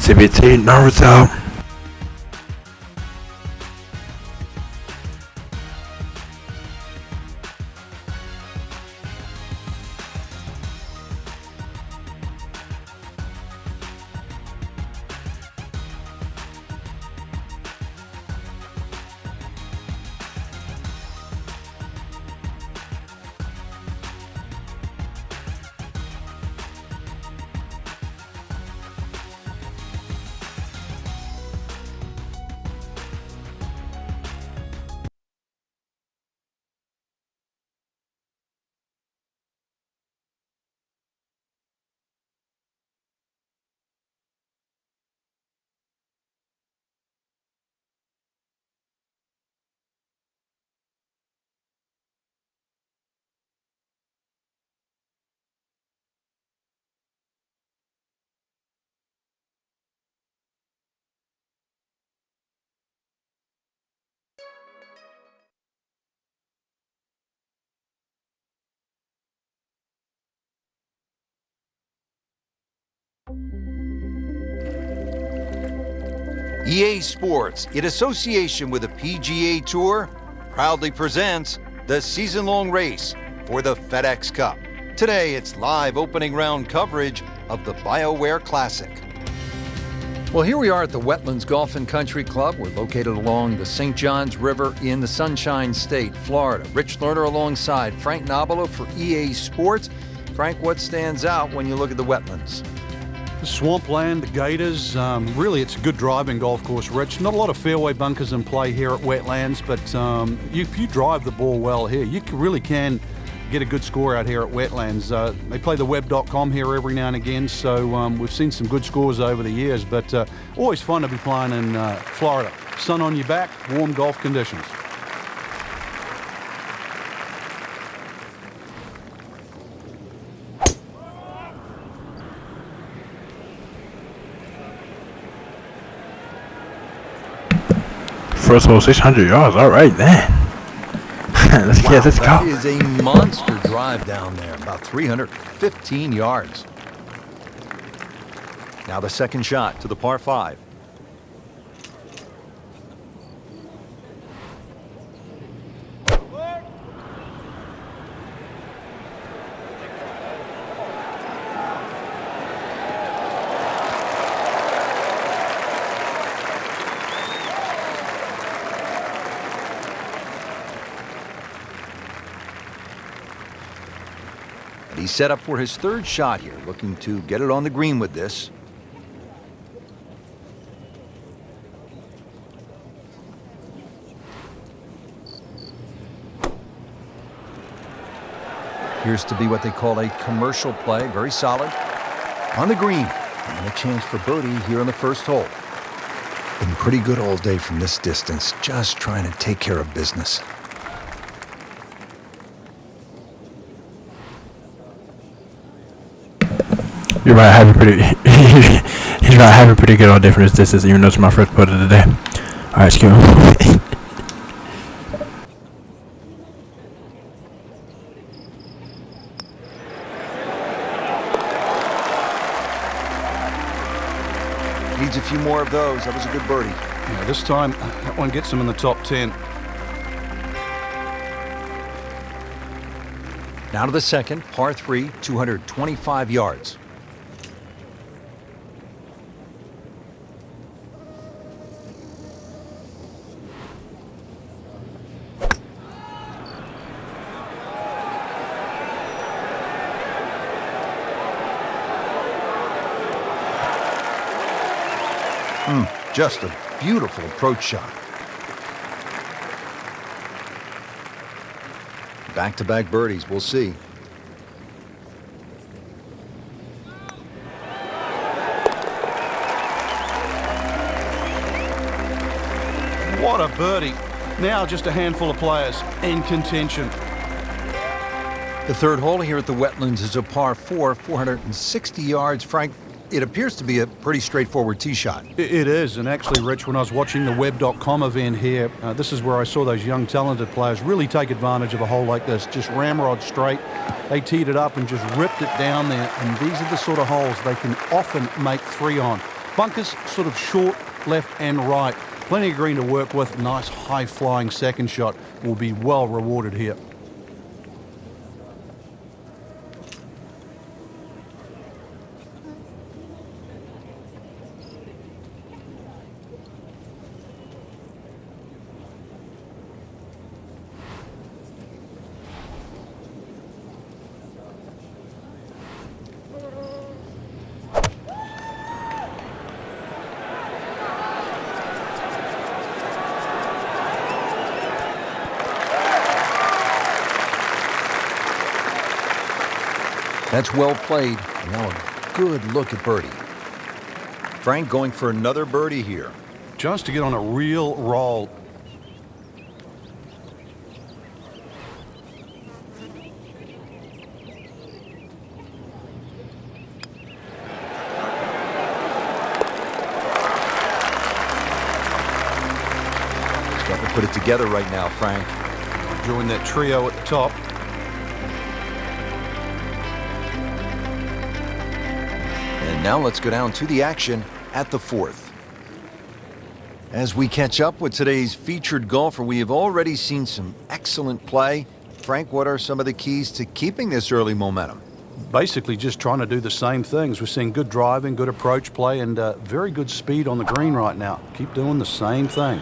CBT, Naruto. EA Sports, in association with the PGA Tour, proudly presents the season-long race for the FedEx Cup. Today, it's live opening round coverage of the BioWare Classic. Well, here we are at the Wetlands Golf and Country Club. We're located along the St. Johns River in the Sunshine State, Florida. Rich Lerner alongside Frank Nobilo for EA Sports. Frank, what stands out when you look at the wetlands? The swampland, the gators, really it's a good driving golf course, Rich. Not a lot of fairway bunkers in play here at Wetlands, but if you drive the ball well here, you really can get a good score out here at Wetlands. They play the web.com here every now and again, so we've seen some good scores over the years, but always fun to be playing in Florida. Sun on your back, warm golf conditions. First hole, 600 yards. All right, then. let's go. That is a monster drive down there, about 315 yards. Now the second shot to the par 5. He's set up for his third shot here, looking to get it on the green with this. Appears to be what they call a commercial play, very solid. On the green, and a chance for birdie here on the first hole. Been pretty good all day from this distance, just trying to take care of business. You're right, he's right, having pretty good all day from this distance, even though it's my first putt of the day. All right, let's go. Needs a few more of those. That was a good birdie. Yeah, this time, that one gets him in the top 10. Now to the second, par 3, 225 yards. Just a beautiful approach shot. Back-to-back birdies, we'll see. What a birdie. Now just a handful of players in contention. The third hole here at the Wetlands is a par 4, 460 yards. Frank, it appears to be a pretty straightforward tee shot. It is, and actually, Rich, when I was watching the web.com event here, this is where I saw those young, talented players really take advantage of a hole like this. Just ramrod straight. They teed it up and just ripped it down there, and these are the sort of holes they can often make 3 on. Bunkers sort of short, left and right. Plenty of green to work with. Nice high-flying second shot will be well rewarded here. That's well played. Now a good look at birdie. Frank going for another birdie here. Just to get on a real roll. Starting to put it together right now, Frank. Join that trio at the top. And now let's go down to the action at the fourth. As we catch up with today's featured golfer, we have already seen some excellent play. Frank, what are some of the keys to keeping this early momentum? Basically just trying to do the same things. We're seeing good driving, good approach play, and very good speed on the green right now. Keep doing the same thing.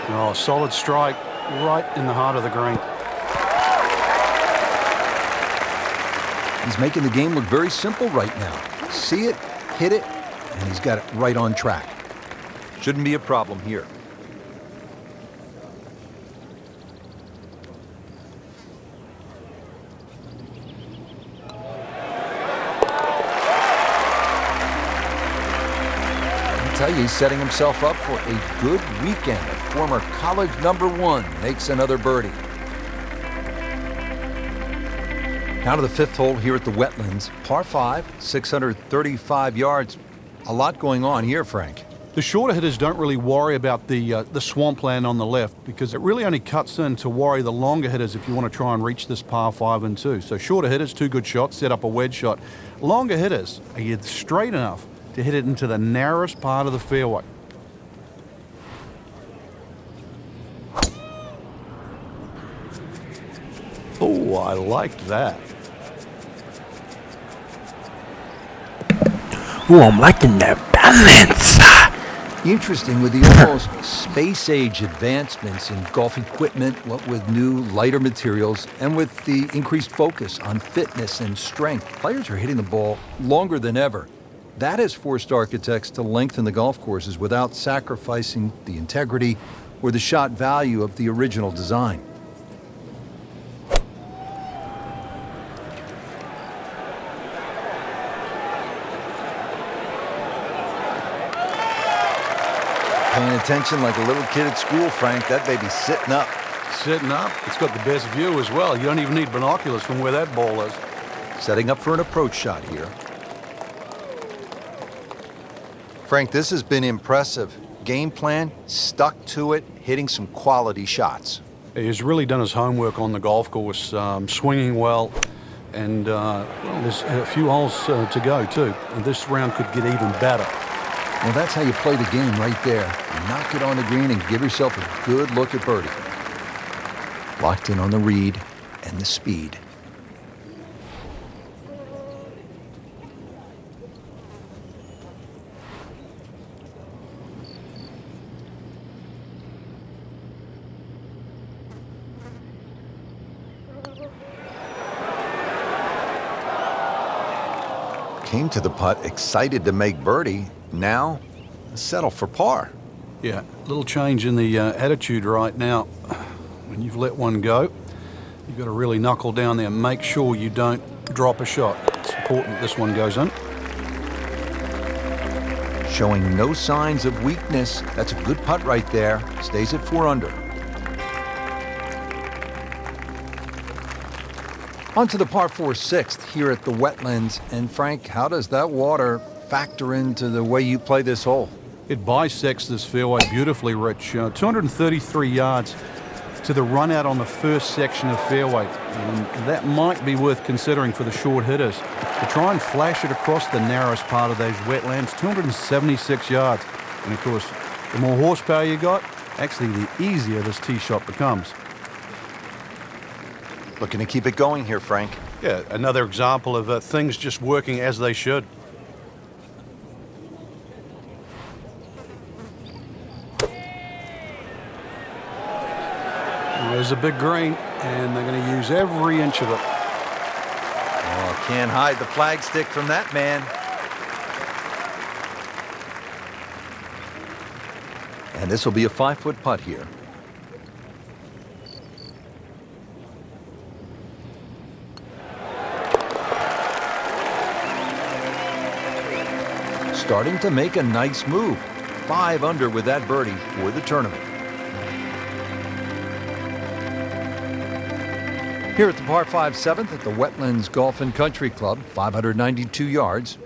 Oh, solid strike right in the heart of the green. He's making the game look very simple right now. See it, hit it, and he's got it right on track. Shouldn't be a problem here. I tell you, he's setting himself up for a good weekend. A former college #1 makes another birdie. Now to the fifth hole here at the Wetlands. Par 5, 635 yards. A lot going on here, Frank. The shorter hitters don't really worry about the swampland on the left because it really only cuts in to worry the longer hitters if you want to try and reach this par 5 and 2. So shorter hitters, 2 good shots, set up a wedge shot. Longer hitters, are you straight enough to hit it into the narrowest part of the fairway? Oh, I liked that. Ooh, I'm liking that balance. Interesting with the almost space-age advancements in golf equipment, what with new, lighter materials, and with the increased focus on fitness and strength, players are hitting the ball longer than ever. That has forced architects to lengthen the golf courses without sacrificing the integrity or the shot value of the original design. Paying attention like a little kid at school, Frank. That baby's sitting up. Sitting up. It's got the best view as well. You don't even need binoculars from where that ball is. Setting up for an approach shot here. Frank, this has been impressive. Game plan, stuck to it, hitting some quality shots. He's really done his homework on the golf course, swinging well, and well, there's a few holes to go too. And this round could get even better. Well, that's how you play the game right there. Knock it on the green and give yourself a good look at birdie. Locked in on the read and the speed. Came to the putt excited to make birdie. Now, settle for par. Yeah, a little change in the attitude right now. When you've let one go, you've got to really knuckle down there and make sure you don't drop a shot. It's important this one goes in. Showing no signs of weakness. That's a good putt right there. Stays at 4 under. On to the par 4 sixth here at the Wetlands. And Frank, how does that water factor into the way you play this hole? It bisects this fairway beautifully, Rich. 233 yards to the run out on the first section of fairway. And that might be worth considering for the short hitters, to try and flash it across the narrowest part of those wetlands, 276 yards. And of course, the more horsepower you got, actually the easier this tee shot becomes. Looking to keep it going here, Frank. Yeah, another example of things just working as they should. There's a big green, and they're going to use every inch of it. Oh, can't hide the flagstick from that man. And this will be a 5-foot putt here. Starting to make a nice move. 5 under with that birdie for the tournament. Here at the par 5 7th at the Wetlands Golf and Country Club, 592 yards.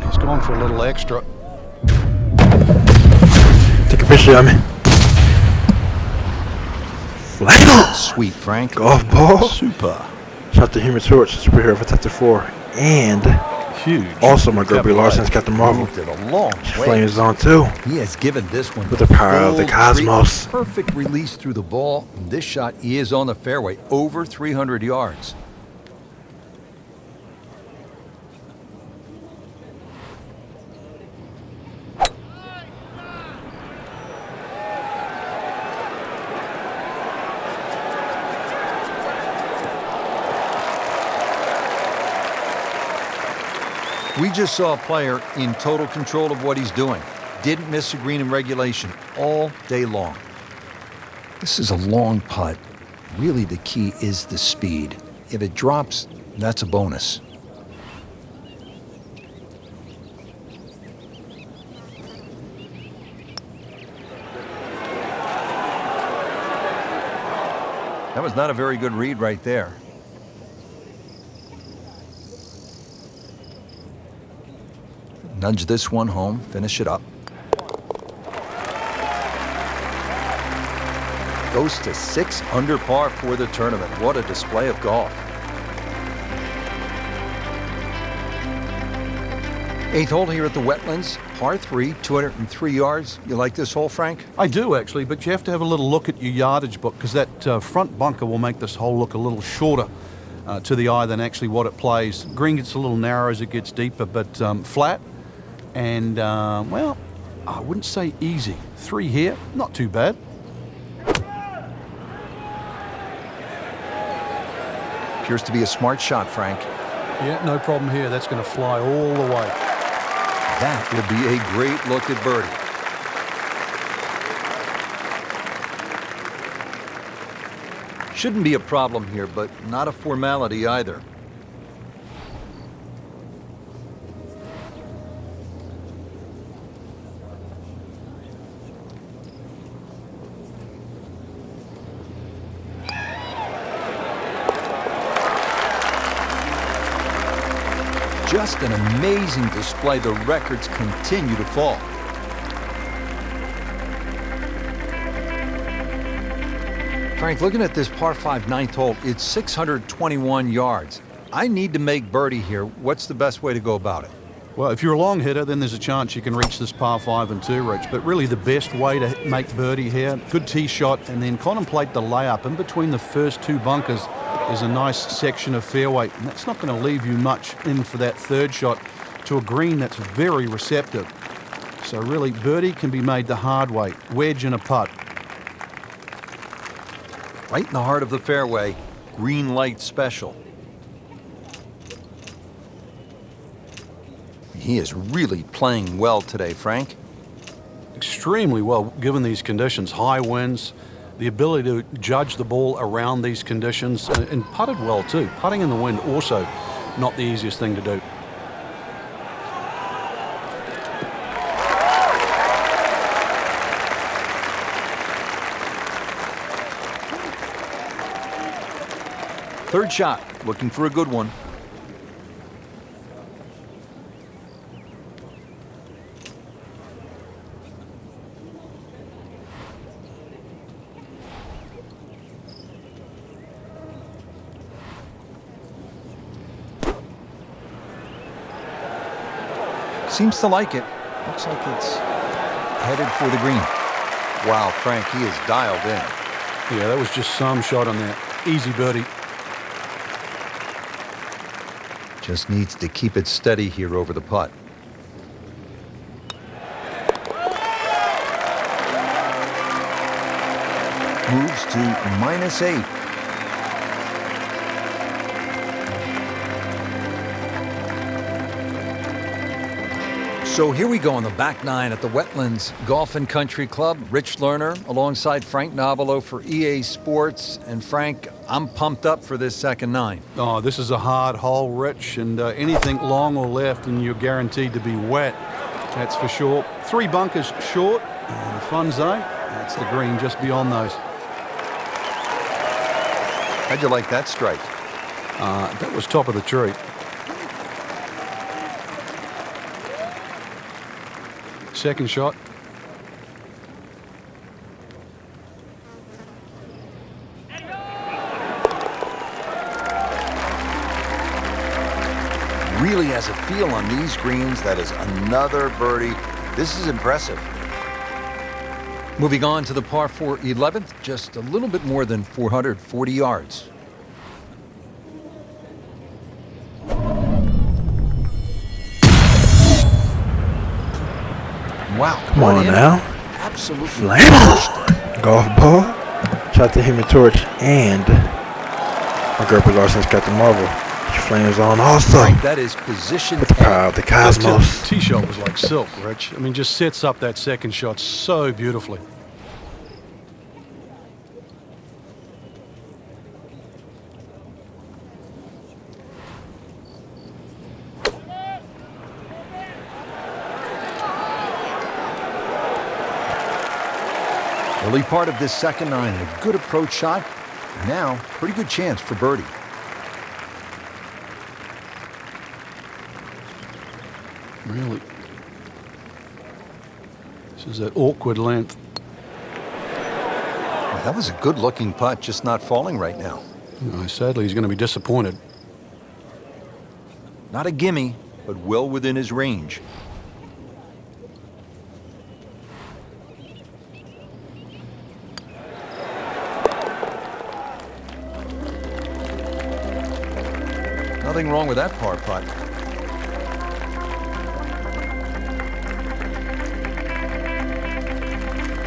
He's going for a little extra. Take a picture of me. Flannel. Sweet, Frank. Golf ball. Super. Shout out to Human Torch, superhero for Tactic 4. And Huge. also my girl Brie Larson's got the Marvel. Moved it a long way. Flames on too. He has given this one With the power of the full cosmos. treatment. Perfect release through the ball. This shot is on the fairway, over 300 yards. We just saw a player in total control of what he's doing. Didn't miss a green in regulation all day long. This is a long putt. Really, the key is the speed. If it drops, that's a bonus. That was not a very good read right there. Nudge this one home, finish it up. Goes to 6 under par for the tournament. What a display of golf. 8th hole here at the Wetlands, par 3, 203 yards. You like this hole, Frank? I do, actually, but you have to have a little look at your yardage book, because that front bunker will make this hole look a little shorter to the eye than actually what it plays. Green gets a little narrow as it gets deeper, but flat. And, well, I wouldn't say easy. 3 here, not too bad. Appears to be a smart shot, Frank. Yeah, no problem here. That's going to fly all the way. That would be a great look at birdie. Shouldn't be a problem here, but not a formality either. Just an amazing display. The records continue to fall. Frank, looking at this par 5 9th hole, it's 621 yards. I need to make birdie here. What's the best way to go about it? Well, if you're a long hitter, then there's a chance you can reach this par 5 and 2, Rich. But really the best way to make birdie here, good tee shot, and then contemplate the layup. In between the first 2 bunkers, there's a nice section of fairway, and that's not going to leave you much in for that 3rd shot to a green that's very receptive. So really, birdie can be made the hard way, wedge and a putt. Right in the heart of the fairway, green light special. He is really playing well today, Frank. Extremely well, given these conditions. High winds, the ability to judge the ball around these conditions, and putted well too. Putting in the wind also not the easiest thing to do. Third shot, looking for a good one. Seems to like it. Looks like it's headed for the green. Wow, Frank, he is dialed in. Yeah, that was just some shot on that. Easy birdie. Just needs to keep it steady here over the putt. Moves to -8. So here we go on the back nine at the Wetlands Golf and Country Club. Rich Lerner alongside Frank Nobilo for EA Sports. And Frank, I'm pumped up for this second nine. Oh, this is a hard hole, Rich, and anything long or left and you're guaranteed to be wet. That's for sure. 3 bunkers short, and the fun zone, that's the green just beyond those. How'd you like that strike? That was top of the tree. Second shot. Really has a feel on these greens. That is another birdie. This is impressive. Moving on to the par 4 11th, just a little bit more than 440 yards. Wow. Come on now. Absolutely. Flame. Golf ball. Shot the Human Torch. And my girl Brie Larson's got the marble. She flames on also. Frank, that is position With the power of the cosmos. That tee shot was like silk, Rich. I mean, just sets up that second shot so beautifully. Early part of this second nine, a good approach shot. Now, pretty good chance for birdie. Really. This is that awkward length. Well, that was a good-looking putt, just not falling right now. Sadly, he's going to be disappointed. Not a gimme, but well within his range. Nothing wrong with that par putt.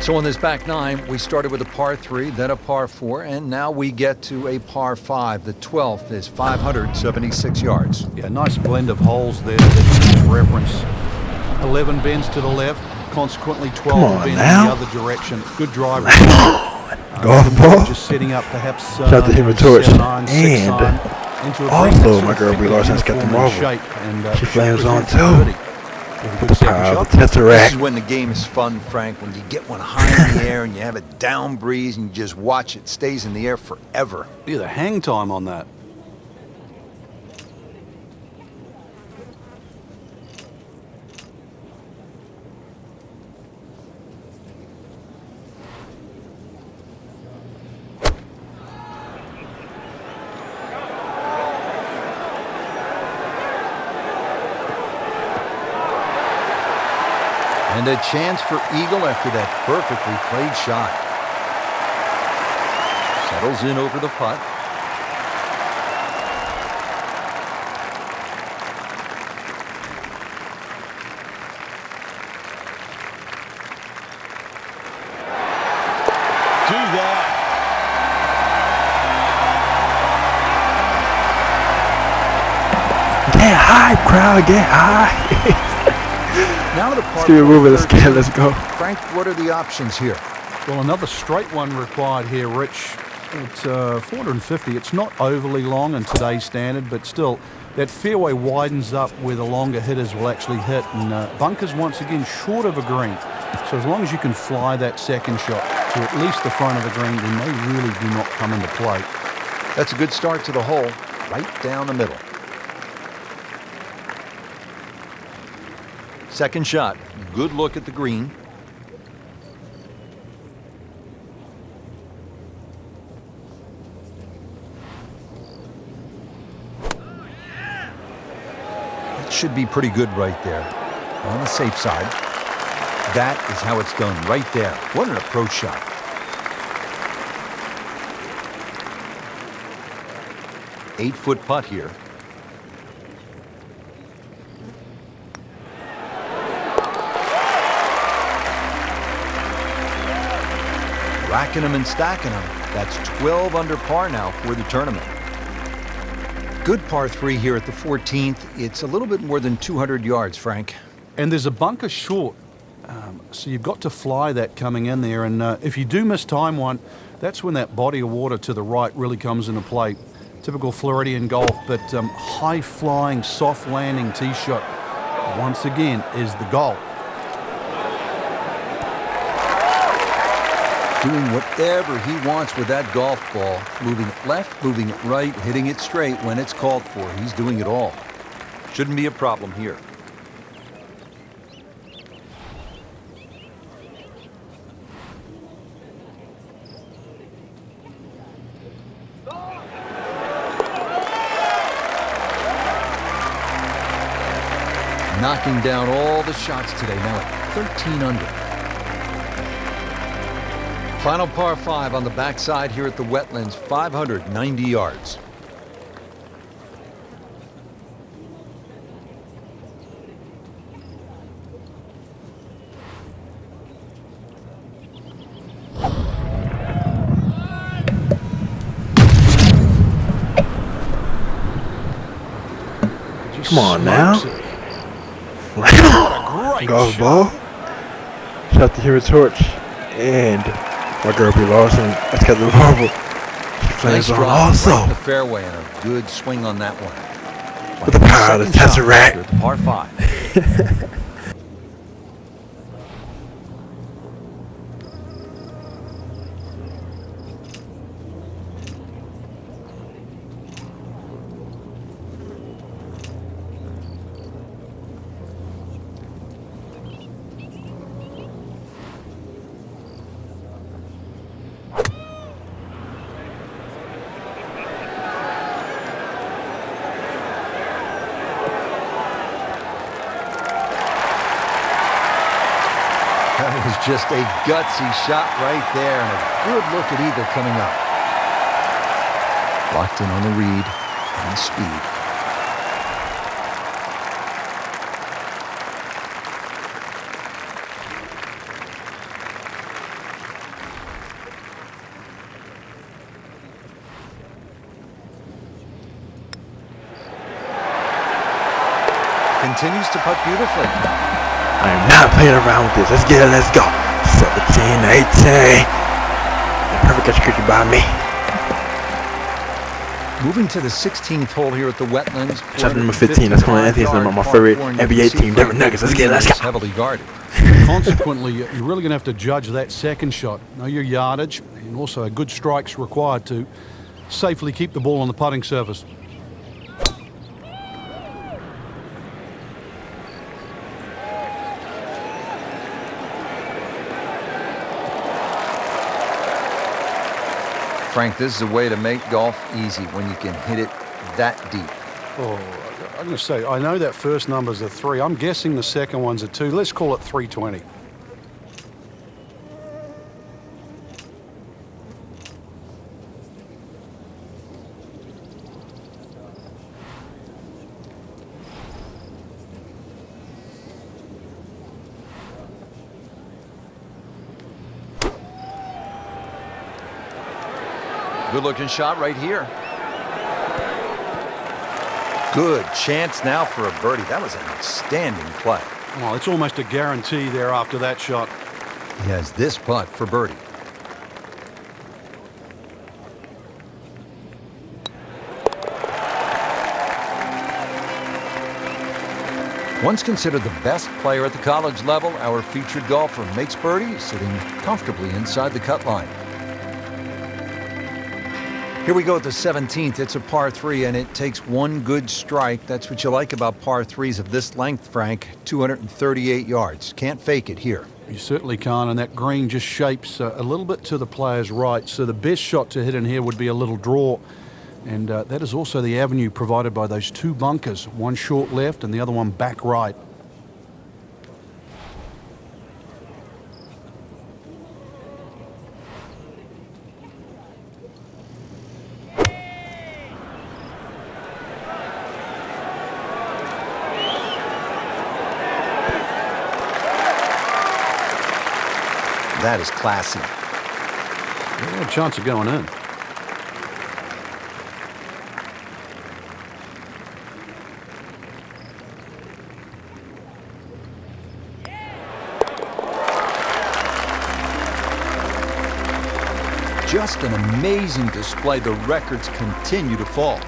So on this back nine, we started with a par 3, then a par 4, and now we get to a par 5. The 12th is 576 yards. Yeah, nice blend of holes there that you can reference. 11 bends to the left, consequently 12 bend in the other direction. Good drive. Golf ball. Just setting up perhaps Shot the Human Torch. 7-iron, 6-iron, And into a also my girl Brie Larson's got the marble. She flames on too. With the power of the This Tesseract. is when the game is fun, Frank, when you get one high in the air and you have a down breeze and you just watch it stays in the air forever. Yeah, the hang time on that. And a chance for eagle after that perfectly played shot. Settles in over the putt. Do that. Get high, crowd, get high. Now the par Let's keep it moving, let's 13. go. Frank, what are the options here? Well, another straight one required here, Rich. It's 450. It's not overly long in today's standard, but still, that fairway widens up where the longer hitters will actually hit. And bunkers, once again, short of a green. So as long as you can fly that second shot to at least the front of the green, then they really do not come into play. That's a good start to the hole, right down the middle. Second shot, good look at the green. That should be pretty good right there. on the safe side. That is how it's done right there. What an approach shot. Eight-foot putt here. Racking them and stacking them. That's 12 under par now for the tournament. Good par 3 here at the 14th. It's a little bit more than 200 yards, Frank. And there's a bunker short, so you've got to fly that coming in there. And if you do miss time one, that's when that body of water to the right really comes into play. Typical Floridian golf, but high-flying, soft-landing tee shot, once again, is the goal. Doing whatever he wants with that golf ball. Moving it left, moving it right, hitting it straight when it's called for. He's doing it all. Shouldn't be a problem here. Knocking down all the shots today, now at 13 under. Final par 5 on the backside here at the Wetlands, 590 yards. Come on now. Great Golf shot. ball. Shot to Human Torch. And my girl Brie Larson. Let's get the marble. She flames on also. Right in the fairway and a good swing on that one. With the power of the Tesseract. Par 5. That was just a gutsy shot right there, and a good look at either coming up. Locked in on the read and the speed. Continues to putt beautifully. I am not playing around with this. Let's get it. Let's go. 17, 18. Perfect execution by me. Moving to the 16th hole here at the Wetlands. Shot number 15. That's going to Anthony's number. My favorite NBA team, Denver Nuggets. Let's get it. Let's go. Heavily guarded. Consequently, you're really going to have to judge that second shot. Know your yardage, and also a good strike's required to safely keep the ball on the putting surface. Frank, this is a way to make golf easy when you can hit it that deep. Oh, I'm going to say, I know that first number's a 3. I'm guessing the second one's a 2. Let's call it 320. Good-looking shot right here. Good chance now for a birdie. That was an outstanding play. Well, it's almost a guarantee there after that shot. He has this putt for birdie. Once considered the best player at the college level, our featured golfer makes birdie, sitting comfortably inside the cut line. Here we go at the 17th. It's a par 3, and it takes one good strike. That's what you like about par 3s of this length, Frank. 238 yards. Can't fake it here. You certainly can't, and that green just shapes a little bit to the player's right. So the best shot to hit in here would be a little draw. And that is also the avenue provided by those two bunkers. One short left and the other one back right. that is classy. Yeah, chance of going in. Just an amazing display. The records continue to fall.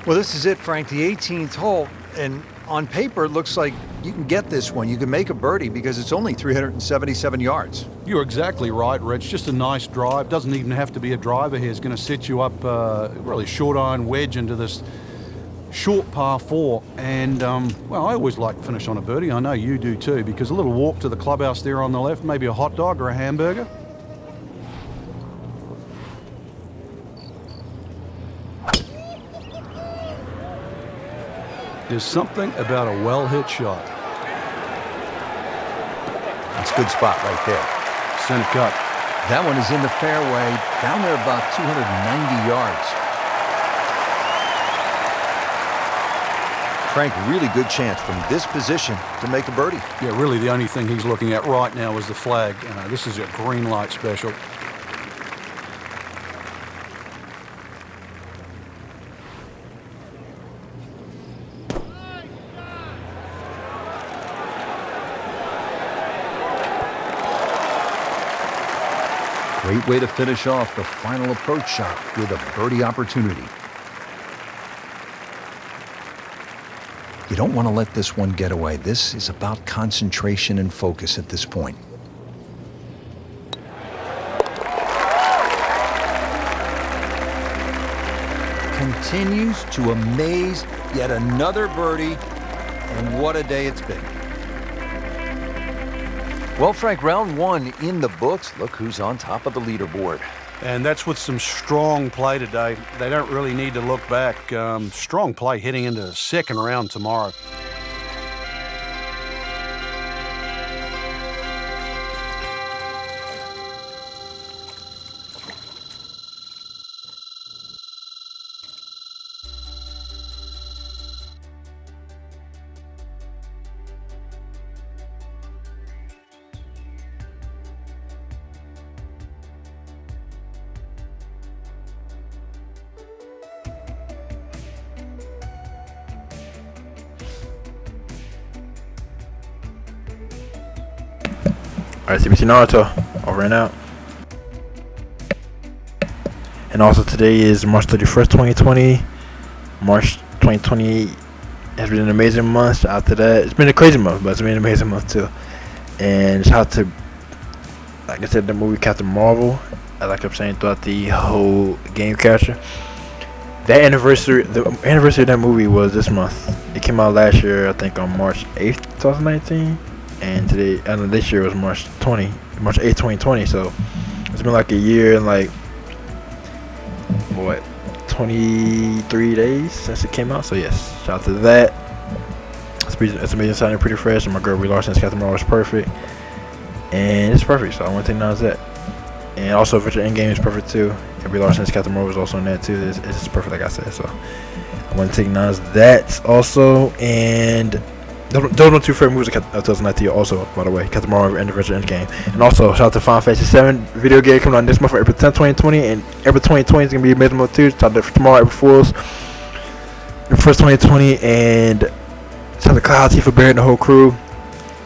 Well, this is it, Frank, the 18th hole. And on paper, it looks like you can get this one. You can make a birdie because it's only 377 yards. You're exactly right, Rich. Just a nice drive. Doesn't even have to be a driver here. It's going to set you up really short iron wedge into this short par 4. And, well, I always like to finish on a birdie. I know you do too, because a little walk to the clubhouse there on the left, maybe a hot dog or a hamburger. There's something about a well-hit shot. That's a good spot right there. Center cut. That one is in the fairway, down there about 290 yards. Frank, really good chance from this position to make a birdie. Yeah, really the only thing he's looking at right now is the flag. This is a green light special. Great way to finish off the final approach shot with a birdie opportunity. You don't want to let this one get away. This is about concentration and focus at this point. Continues to amaze. Yet another birdie, and what a day it's been. Well, Frank, round 1 in the books. Look who's on top of the leaderboard. And that's with some strong play today. They don't really need to look back. Strong play heading into the second round tomorrow. Alright, CBT Naruto, over and out. And also today is March 31st, 2020. March 2020 has been an amazing month. Shout out to that. It's been a crazy month, but it's been an amazing month too. And shout out to, like I said, the movie Captain Marvel. As I kept saying throughout the whole game capture. The anniversary of that movie was this month. It came out last year, I think on March 8th, 2019. And today, and this year was March 8th, 2020. So it's been like a year and like, what, 23 days since it came out. So yes, shout out to that. It's amazing, sounding pretty fresh. And my girl Brie Larson's Captain Marvel is perfect, and it's perfect. So I want to acknowledge that. And also, Virtual Endgame is perfect too. And Brie Larson's Captain Marvel is also in that too. It's just perfect, like I said. So I want to acknowledge that also. And those are 2 favorite movies of 2019 also, by the way. Captain Marvel and the Virtual Endgame. And also, shout out to Final Fantasy 7 video game coming out next month for April 10th, 2020. And April 2020 is going to be amazing month too. Shout out to tomorrow, April Fools. April 1st, 2020. And shout out to Cloud, Tifa Bear, and the whole crew.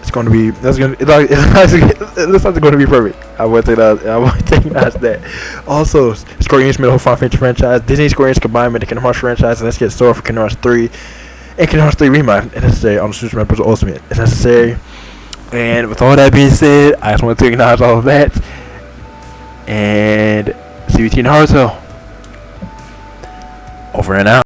It's going to be, it looks like it's going to be perfect. I want to acknowledge that. Also, Square Enix made the whole Final Fantasy franchise. Disney Square Enix combined with the Kingdom Hearts franchise. And let's get started for Kingdom Hearts 3. And Kingdom Hearts 3 Remake is necessary on the Super Smash Bros. Ultimate. It's necessary. And with all that being said, I just want to acknowledge all of that. And CBT Naruto. Over and out.